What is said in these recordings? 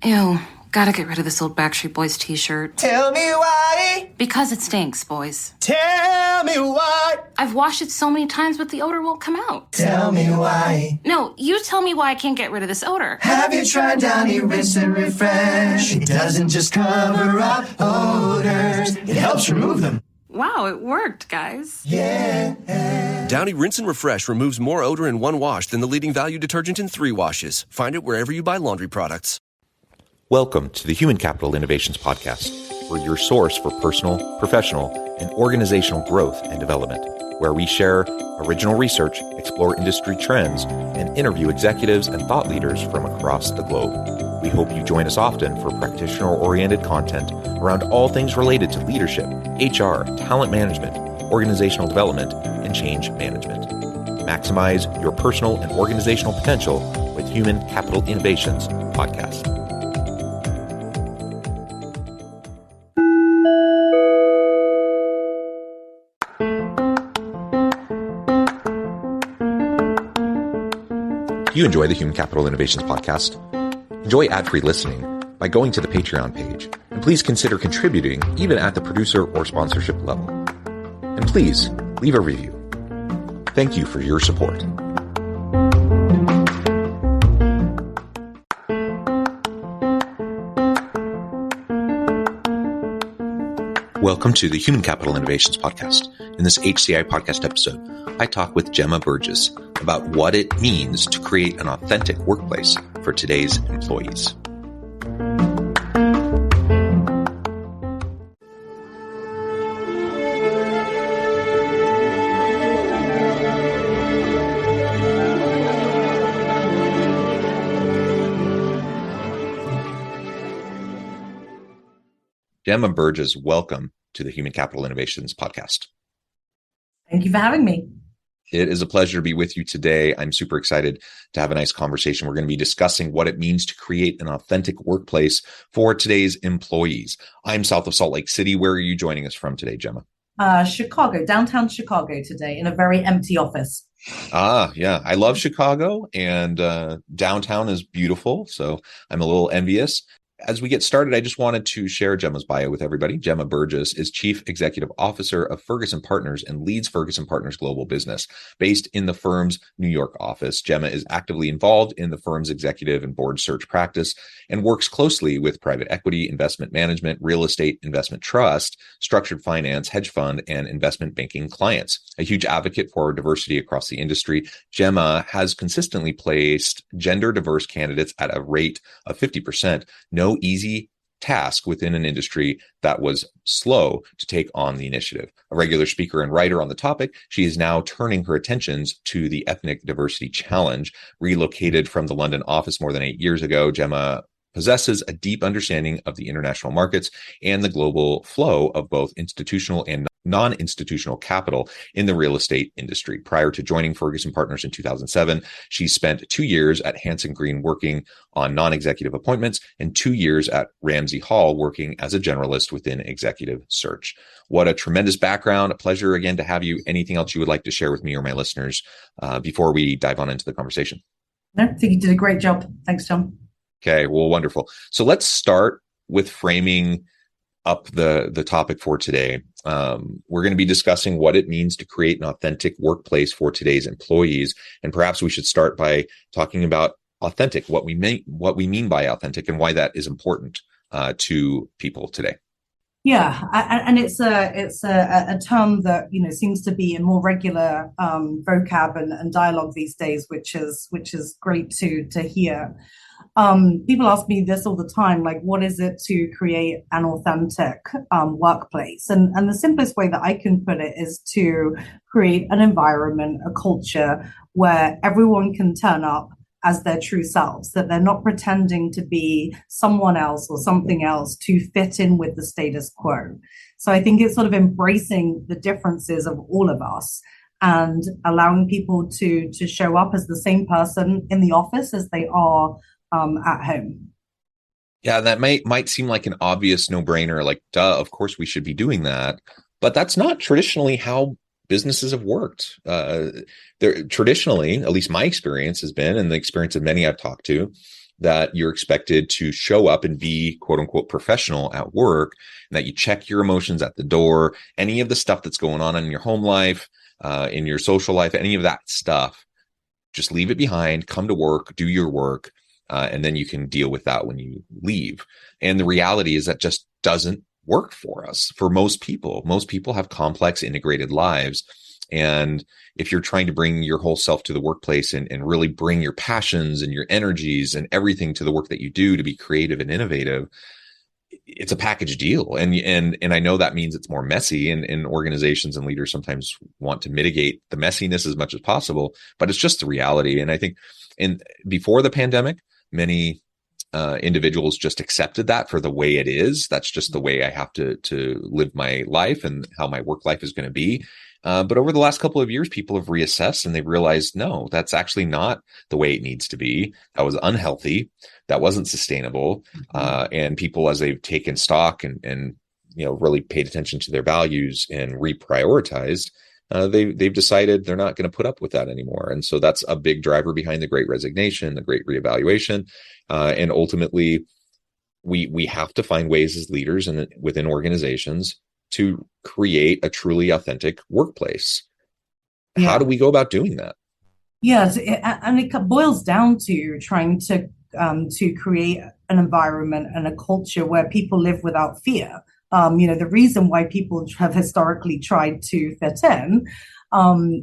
Ew, gotta get rid of this old Backstreet Boys t-shirt. Tell me why. Because it stinks, boys. Tell me why. I've washed it so many times, but the odor won't come out. Tell me why. No, you tell me why I can't get rid of this odor. Have you tried Downy Rinse and Refresh? It doesn't just cover up odors, it helps remove them. Wow, it worked, guys. Yeah. Downy Rinse and Refresh removes more odor in one wash than the leading value detergent in 3 washes. Find it wherever you buy laundry products. Welcome to the Human Capital Innovations Podcast. We're your source for personal, professional, and organizational growth and development, where we share original research, explore industry trends, and interview executives and thought leaders from across the globe. We hope you join us often for practitioner-oriented content around all things related to leadership, HR, talent management, organizational development, and change management. Maximize your personal and organizational potential with Human Capital Innovations Podcast. If you enjoy the Human Capital Innovations Podcast, enjoy ad-free listening by going to the Patreon page, and please consider contributing even at the producer or sponsorship level. And please leave a review. Thank you for your support. Welcome to the Human Capital Innovations Podcast. In this HCI Podcast episode, I talk with Gemma Burgess about what it means to create an authentic workplace for today's employees. Gemma Burgess, welcome to the Human Capital Innovations Podcast. Thank you for having me. It is a pleasure to be with you today. I'm super excited to have a nice conversation. We're going to be discussing what it means to create an authentic workplace for today's employees. I'm south of Salt Lake City. Where are you joining us from today, Gemma? Chicago, downtown Chicago today in a very empty office. Yeah. I love Chicago, and downtown is beautiful. So I'm a little envious. As we get started, I just wanted to share Gemma's bio with everybody. Gemma Burgess is Chief Executive Officer of Ferguson Partners and leads Ferguson Partners Global Business. Based in the firm's New York office, Gemma is actively involved in the firm's executive and board search practice and works closely with private equity, investment management, real estate investment trust, structured finance, hedge fund, and investment banking clients. A huge advocate for diversity across the industry, Gemma has consistently placed gender diverse candidates at a rate of 50%. No easy task within an industry that was slow to take on the initiative. A regular speaker and writer on the topic, she is now turning her attentions to the Ethnic Diversity Challenge. Relocated from the London office more than 8 years ago, Gemma possesses a deep understanding of the international markets and the global flow of both institutional and non-institutional capital in the real estate industry. Prior to joining Ferguson Partners in 2007, she spent 2 years at Hanson Green working on non-executive appointments and 2 years at Ramsey Hall working as a generalist within executive search. What a tremendous background. A pleasure again to have you. Anything else you would like to share with me or my listeners before we dive on into the conversation? No, I think you did a great job. Thanks, Tom. Okay, well, wonderful. So let's start with framing up the topic for today. We're going to be discussing what it means to create an authentic workplace for today's employees. And perhaps we should start by talking about authentic, what we mean by authentic and why that is important to people today. Yeah, and it's a term that seems to be in more regular vocab and dialogue these days, which is great to hear. People ask me this all the time, like, what is it to create an authentic workplace? And the simplest way that I can put it is to create an environment, a culture where everyone can turn up as their true selves, that they're not pretending to be someone else or something else to fit in with the status quo. So I think it's sort of embracing the differences of all of us and allowing people to show up as the same person in the office as they are at home. Yeah, that might seem like an obvious no-brainer, like, duh, of course we should be doing that. But that's not traditionally how businesses have worked. Traditionally, at least my experience has been, and the experience of many I've talked to, that you're expected to show up and be quote unquote professional at work, and that you check your emotions at the door, any of the stuff that's going on in your home life, in your social life, any of that stuff, just leave it behind, come to work, do your work, and then you can deal with that when you leave. And the reality is that just doesn't work for us. For most people have complex integrated lives. And if you're trying to bring your whole self to the workplace and really bring your passions and your energies and everything to the work that you do to be creative and innovative, it's a package deal. And I know that means it's more messy, and organizations and leaders sometimes want to mitigate the messiness as much as possible, but it's just the reality. And I think before the pandemic, many individuals just accepted that for the way it is. That's just the way I have to live my life and how my work life is going to be. But over the last couple of years, people have reassessed and they've realized, no, that's actually not the way it needs to be. That was unhealthy. That wasn't sustainable. And people, as they've taken stock and really paid attention to their values and reprioritized, they've decided they're not going to put up with that anymore. And so that's a big driver behind the Great Resignation, the Great Reevaluation. And ultimately, we have to find ways as leaders and within organizations to create a truly authentic workplace. Yeah. How do we go about doing that? Yes, and it boils down to trying to create an environment and a culture where people live without fear. The reason why people have historically tried to fit in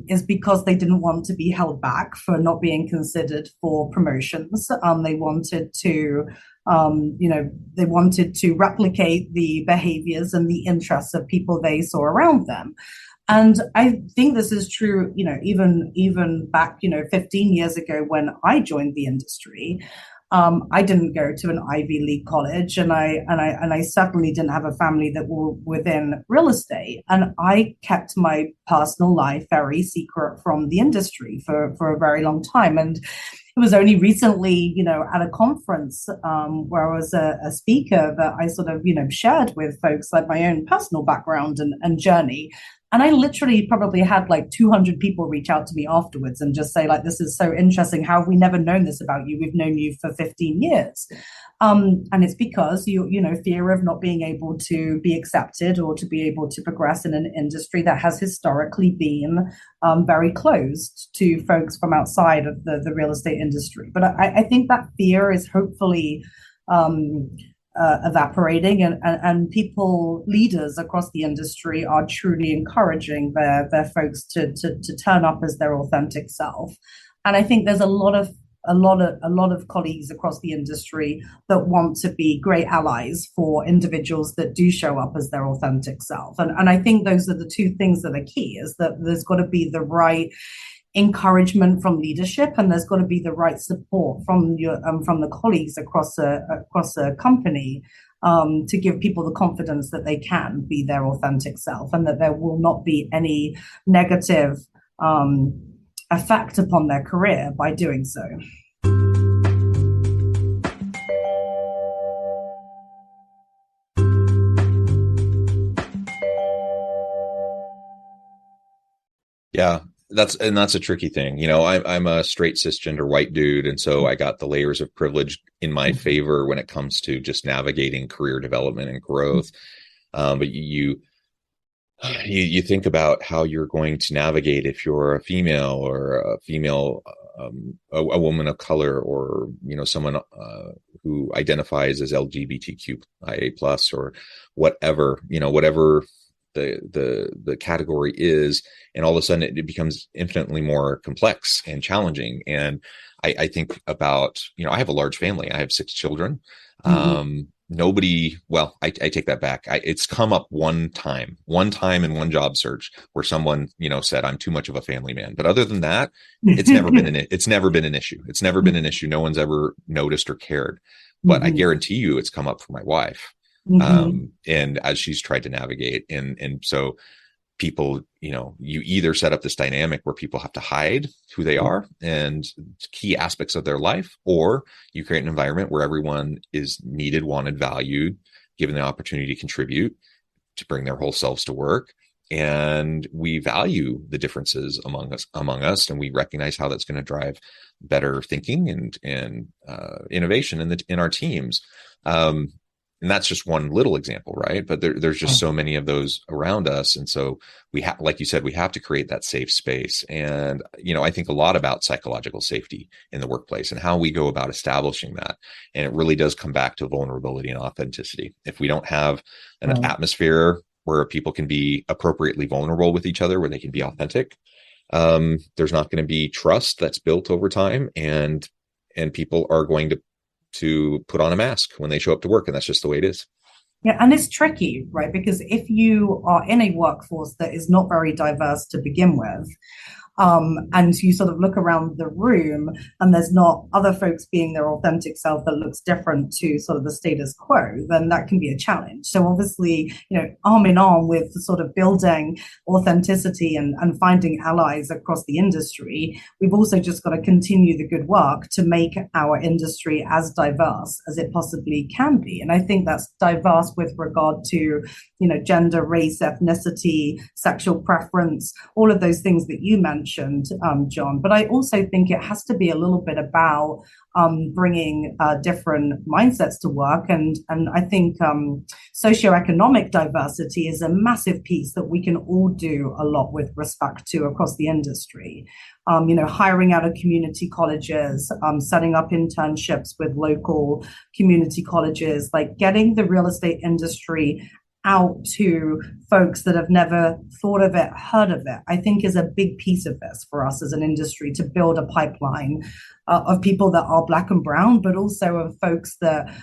is because they didn't want to be held back for not being considered for promotions. They wanted to replicate the behaviors and the interests of people they saw around them. And I think this is true, even back, 15 years ago when I joined the industry. I didn't go to an Ivy League college, and I certainly didn't have a family that were within real estate. And I kept my personal life very secret from the industry for a very long time. And it was only recently, at a conference where I was a speaker that I sort of, shared with folks like my own personal background and journey. And I literally probably had like 200 people reach out to me afterwards and just say, like, this is so interesting. How have we never known this about you? We've known you for 15 years. And it's because fear of not being able to be accepted or to be able to progress in an industry that has historically been very closed to folks from outside of the real estate industry. But I think that fear is hopefully evaporating, and leaders across the industry are truly encouraging their folks to turn up as their authentic self. And I think there's a lot of colleagues across the industry that want to be great allies for individuals that do show up as their authentic self. And I think those are the two things that are key, is that there's got to be the right encouragement from leadership, and there's got to be the right support from the colleagues across a company to give people the confidence that they can be their authentic self, and that there will not be any negative effect upon their career by doing so. Yeah. That's a tricky thing. I'm a straight cisgender white dude. And so I got the layers of privilege in my favor when it comes to just navigating career development and growth. But you think about how you're going to navigate if you're a female or a woman of color, or, someone who identifies as LGBTQIA plus, or whatever the category is. And all of a sudden it becomes infinitely more complex and challenging. And I think about, I have a large family. I have 6 children. I take that back. It's come up one time in one job search where someone, said, I'm too much of a family man. But other than that, it's never been an issue. It's never been an issue. No one's ever noticed or cared. But I guarantee you it's come up for my wife. And as she's tried to navigate, and so people, you either set up this dynamic where people have to hide who they are and key aspects of their life, or you create an environment where everyone is needed, wanted, valued, given the opportunity to contribute, to bring their whole selves to work. and we value the differences among us, and we recognize how that's going to drive better thinking and innovation in our teams. And that's just one little example, right? But there's just so many of those around us. And so we have, like you said, we have to create that safe space. And, I think a lot about psychological safety in the workplace and how we go about establishing that. And it really does come back to vulnerability and authenticity. If we don't have an atmosphere where people can be appropriately vulnerable with each other, where they can be authentic, there's not going to be trust that's built over time. And people are going to put on a mask when they show up to work. And that's just the way it is. Yeah, and it's tricky, right? Because if you are in a workforce that is not very diverse to begin with, and you sort of look around the room and there's not other folks being their authentic self that looks different to sort of the status quo, then that can be a challenge. So obviously, arm in arm with sort of building authenticity and finding allies across the industry, we've also just got to continue the good work to make our industry as diverse as it possibly can be. And I think that's diverse with regard to, gender, race, ethnicity, sexual preference, all of those things that you mentioned, John. But I also think it has to be a little bit about bringing different mindsets to work. And I think socioeconomic diversity is a massive piece that we can all do a lot with respect to across the industry. Hiring out of community colleges, setting up internships with local community colleges, like getting the real estate industry out to folks that have never thought of it, heard of it, I think is a big piece of this for us as an industry, to build a pipeline of people that are Black and brown, but also of folks that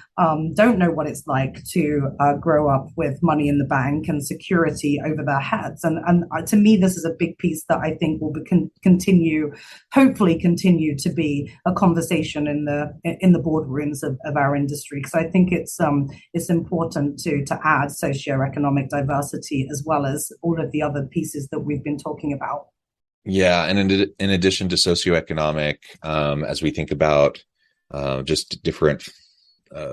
don't know what it's like to grow up with money in the bank and security over their heads. And to me, this is a big piece that I think will hopefully continue to be a conversation in the boardrooms of our industry, because I think it's important to add socioeconomic diversity as well as all of the other pieces that we've been talking about. Yeah. And in addition to socioeconomic, as we think about just different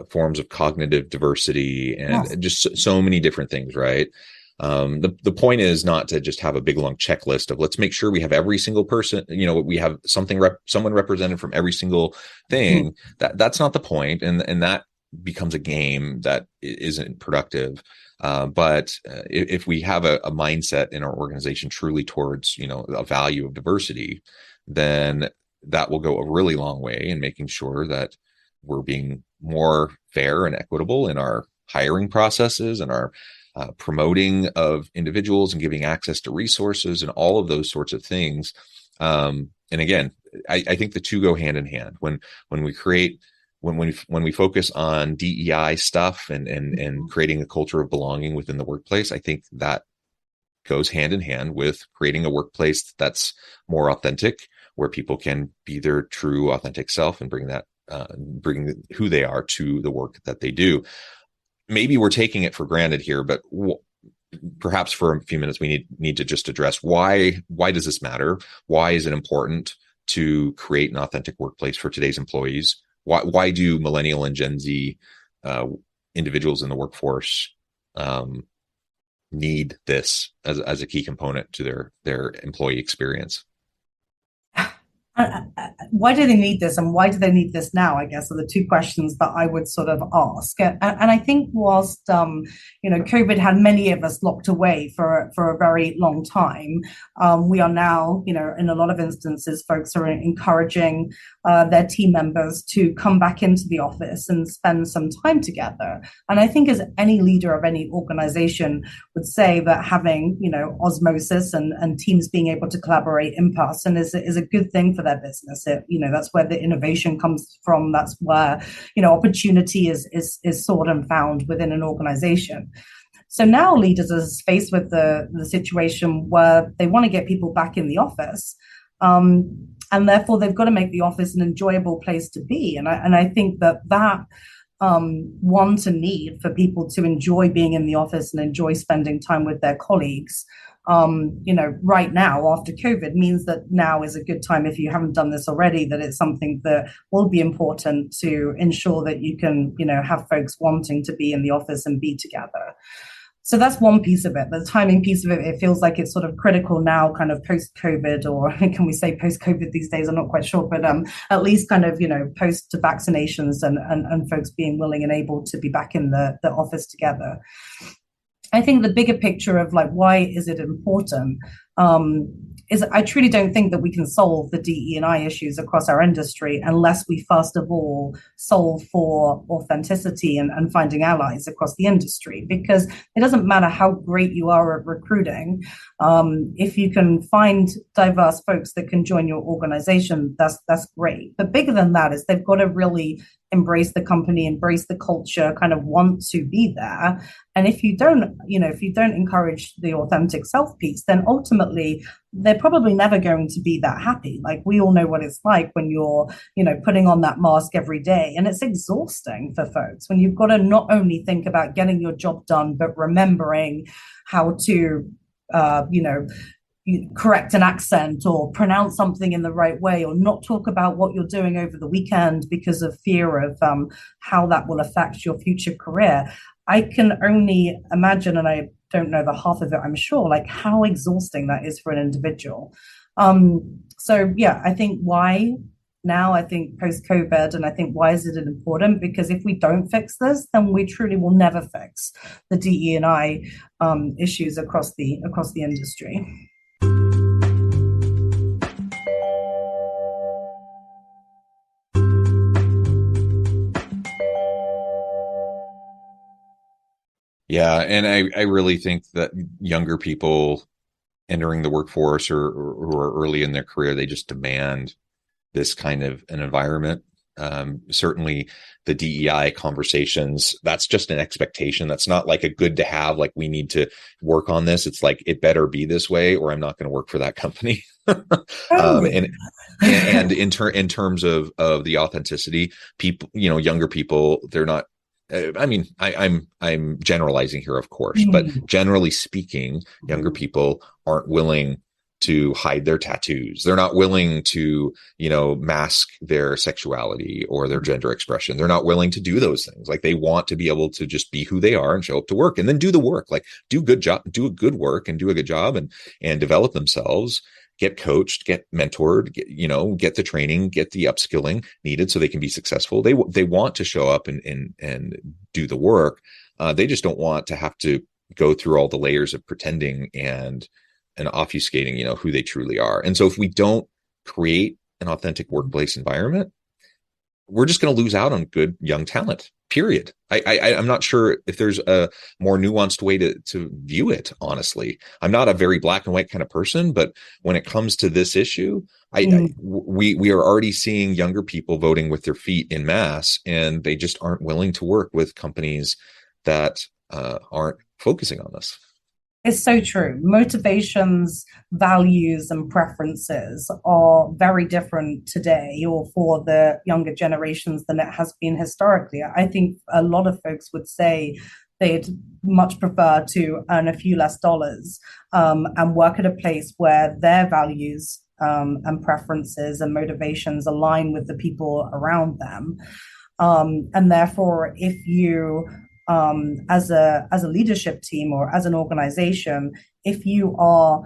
forms of cognitive diversity and just so many different things, right? The point is not to just have a big long checklist of let's make sure we have every single person, we have someone represented from every single thing. That's not the point. And that becomes a game that isn't productive. But if we have a mindset in our organization truly towards, a value of diversity, then that will go a really long way in making sure that we're being more fair and equitable in our hiring processes and our promoting of individuals and giving access to resources and all of those sorts of things. And again, I think the two go hand in hand. When we focus on DEI stuff and creating a culture of belonging within the workplace, I think that goes hand in hand with creating a workplace that's more authentic, where people can be their true authentic self and bring who they are to the work that they do. Maybe we're taking it for granted here, but perhaps for a few minutes we need to just address why does this matter? Why is it important to create an authentic workplace for today's employees? Why do millennial and Gen Z individuals in the workforce need this as a key component to their employee experience? Why do they need this, and why do they need this now, I guess, are the two questions that I would sort of ask. And I think whilst, COVID had many of us locked away for a very long time, we are now, in a lot of instances, folks are encouraging their team members to come back into the office and spend some time together. And I think as any leader of any organization would say, that having, osmosis and teams being able to collaborate in person is a good thing for their business. That's where the innovation comes from. That's where, opportunity is sought and found within an organization. So now leaders are faced with the situation where they want to get people back in the office. And therefore they've got to make the office an enjoyable place to be. And I think that want and need for people to enjoy being in the office and enjoy spending time with their colleagues, right now after COVID, means that now is a good time, if you haven't done this already, that it's something that will be important to ensure that you can, have folks wanting to be in the office and be together. So that's one piece of it. The timing piece of it, it feels like it's sort of critical now, kind of post-COVID, or can we say post-COVID these days? I'm not quite sure, but at least kind of, post vaccinations and folks being willing and able to be back in the office together. I think the bigger picture of like, why is it important? Is I truly don't think that we can solve the DE&I issues across our industry unless we first of all solve for authenticity and finding allies across the industry, because it doesn't matter how great you are at recruiting. If you can find diverse folks that can join your organization, that's great. But bigger than that is they've got to really embrace the company, embrace the culture, kind of want to be there. And if you don't encourage the authentic self piece, then ultimately they're probably never going to be that happy. Like, we all know what it's like when you're, putting on that mask every day, and it's exhausting for folks when you've got to not only think about getting your job done, but remembering how to, correct an accent or pronounce something in the right way, or not talk about what you're doing over the weekend because of fear of how that will affect your future career. I can only imagine, and I don't know the half of it, I'm sure, like how exhausting that is for an individual. So yeah, I think why now, I think post-COVID, and I think why is it important? Because if we don't fix this, then we truly will never fix the DE&I issues across the industry. Yeah, and I really think that younger people entering the workforce or who are early in their career, they just demand this kind of an environment. Certainly the DEI conversations, that's just an expectation. That's not like a good to have, like we need to work on this. It's like, it better be this way or I'm not going to work for that company. And in terms of the authenticity, people, younger people, they're not, I'm generalizing here, of course, but generally speaking, younger people aren't willing to hide their tattoos. They're not willing to, mask their sexuality or their gender expression. They're not willing to do those things. Like, they want to be able to just be who they are and show up to work and then do the work, like do a good work and do a good job and develop themselves, get coached, get mentored, get the training, get the upskilling needed so they can be successful. They want to show up and do the work. They just don't want to have to go through all the layers of pretending and obfuscating, who they truly are. And so if we don't create an authentic workplace environment, we're just going to lose out on good young talent, period. I'm not sure if there's a more nuanced way to view it, honestly. I'm not a very black and white kind of person, but when it comes to this issue, we are already seeing younger people voting with their feet in mass, and they just aren't willing to work with companies that aren't focusing on this. It's so true. Motivations, values, and preferences are very different today, or for the younger generations, than it has been historically. I think a lot of folks would say they'd much prefer to earn a few less dollars and work at a place where their values and preferences and motivations align with the people around them. And therefore, if you as a leadership team or as an organization, if you are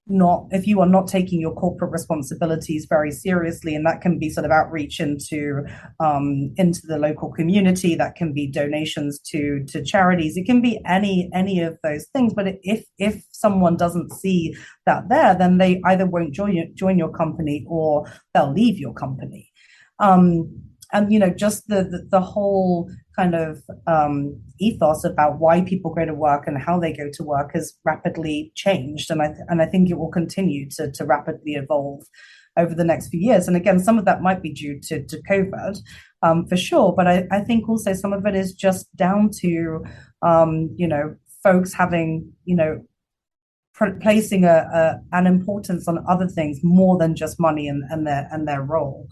not taking your corporate responsibilities very seriously, and that can be sort of outreach into the local community, that can be donations to charities, it can be any of those things. But if someone doesn't see that there, then they either won't join your company or they'll leave your company. And just the whole kind of ethos about why people go to work and how they go to work has rapidly changed, and I think it will continue to rapidly evolve over the next few years. And again, some of that might be due to COVID, for sure, but I think also some of it is just down to folks having placing an importance on other things more than just money and their role.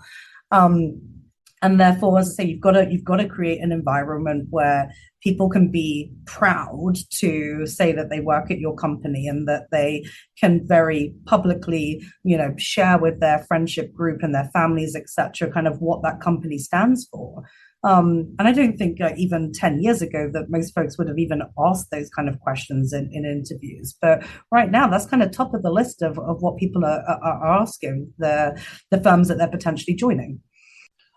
And therefore, as I say, you've got to create an environment where people can be proud to say that they work at your company, and that they can very publicly, share with their friendship group and their families, etc., kind of what that company stands for. And I don't think even 10 years ago that most folks would have even asked those kind of questions in interviews. But right now, that's kind of top of the list of what people are asking the firms that they're potentially joining.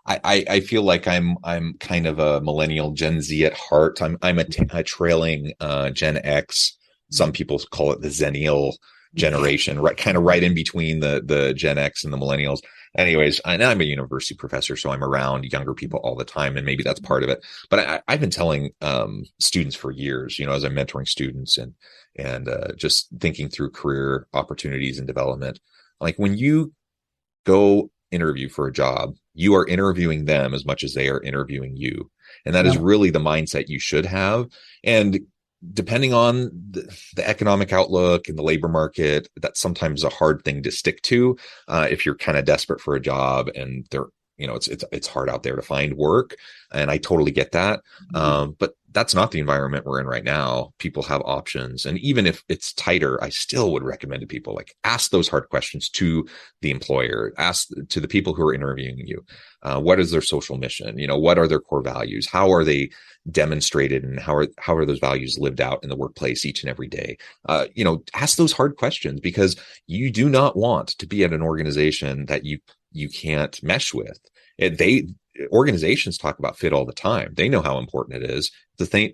I feel like I'm kind of a millennial Gen Z at heart. I'm a trailing Gen X. Some people call it the Zennial generation, right? Kind of right in between the Gen X and the millennials. Anyways, I'm a university professor, so I'm around younger people all the time, and maybe that's part of it. But I've been telling students for years, as I'm mentoring students and just thinking through career opportunities and development. Like when you go interview for a job, you are interviewing them as much as they are interviewing you. And that is really the mindset you should have. And depending on the economic outlook and the labor market, that's sometimes a hard thing to stick to. If you're kind of desperate for a job and it's hard out there to find work. And I totally get that. But that's not the environment we're in right now. People have options. And even if it's tighter, I still would recommend to people, like, ask those hard questions to the employer, ask to the people who are interviewing you. What is their social mission? What are their core values? How are they demonstrated, and how are those values lived out in the workplace each and every day? Ask those hard questions, because you do not want to be at an organization that you can't mesh with. Organizations talk about fit all the time. They know how important it is.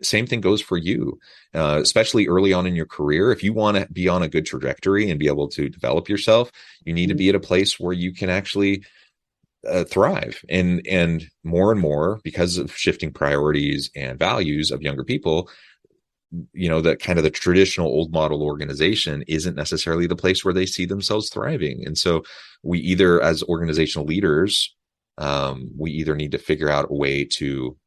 Same thing goes for you, especially early on in your career. If you want to be on a good trajectory and be able to develop yourself, you need to be at a place where you can actually thrive. And more, because of shifting priorities and values of younger people, that kind of the traditional old model organization isn't necessarily the place where they see themselves thriving. And so we either, as organizational leaders, we either need to figure out a way to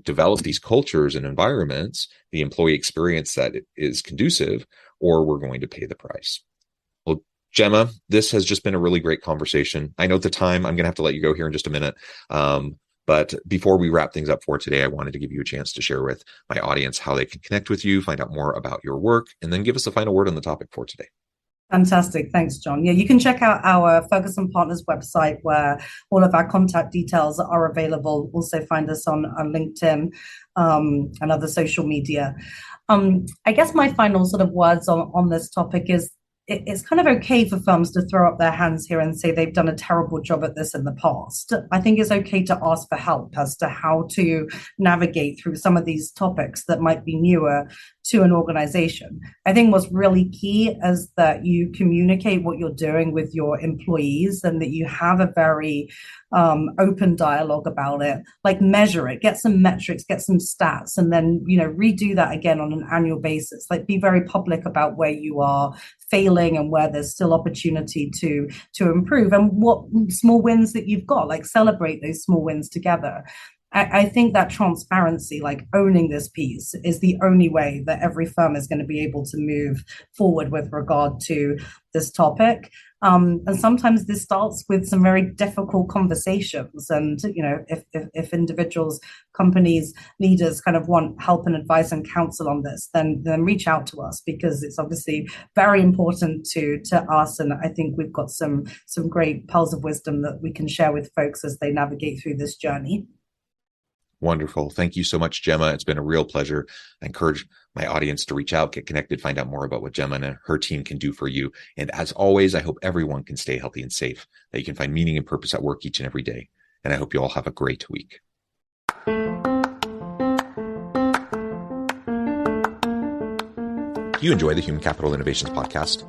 develop these cultures and environments, the employee experience that is conducive, or we're going to pay the price. Well, Gemma, this has just been a really great conversation. I know at the time I'm going to have to let you go here in just a minute. But before we wrap things up for today, I wanted to give you a chance to share with my audience how they can connect with you, find out more about your work, and then give us a final word on the topic for today. Fantastic. Thanks, John. Yeah, you can check out our Ferguson Partners website where all of our contact details are available. Also find us on LinkedIn and other social media. I guess my final sort of words on this topic is it's kind of okay for firms to throw up their hands here and say they've done a terrible job at this in the past. I think it's okay to ask for help as to how to navigate through some of these topics that might be newer to an organization. I think what's really key is that you communicate what you're doing with your employees and that you have a very open dialogue about it, like measure it, get some metrics, get some stats, and then, redo that again on an annual basis. Like, be very public about where you are failing and where there's still opportunity to improve, and what small wins that you've got, like celebrate those small wins together. I think that transparency, like owning this piece, is the only way that every firm is going to be able to move forward with regard to this topic. And sometimes this starts with some very difficult conversations. And, if individuals, companies, leaders kind of want help and advice and counsel on this, then reach out to us, because it's obviously very important to us. And I think we've got some great pearls of wisdom that we can share with folks as they navigate through this journey. Wonderful. Thank you so much, Gemma. It's been a real pleasure. I encourage my audience to reach out, get connected, find out more about what Gemma and her team can do for you. And as always, I hope everyone can stay healthy and safe, that you can find meaning and purpose at work each and every day. And I hope you all have a great week. Do you enjoy the Human Capital Innovations podcast?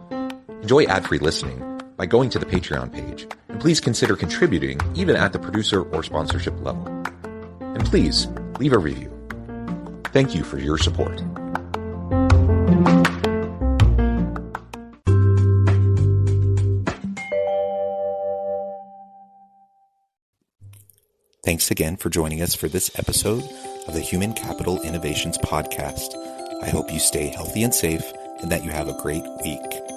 Enjoy ad-free listening by going to the Patreon page. And please consider contributing even at the producer or sponsorship level. And please leave a review. Thank you for your support. Thanks again for joining us for this episode of the Human Capital Innovations Podcast. I hope you stay healthy and safe and that you have a great week.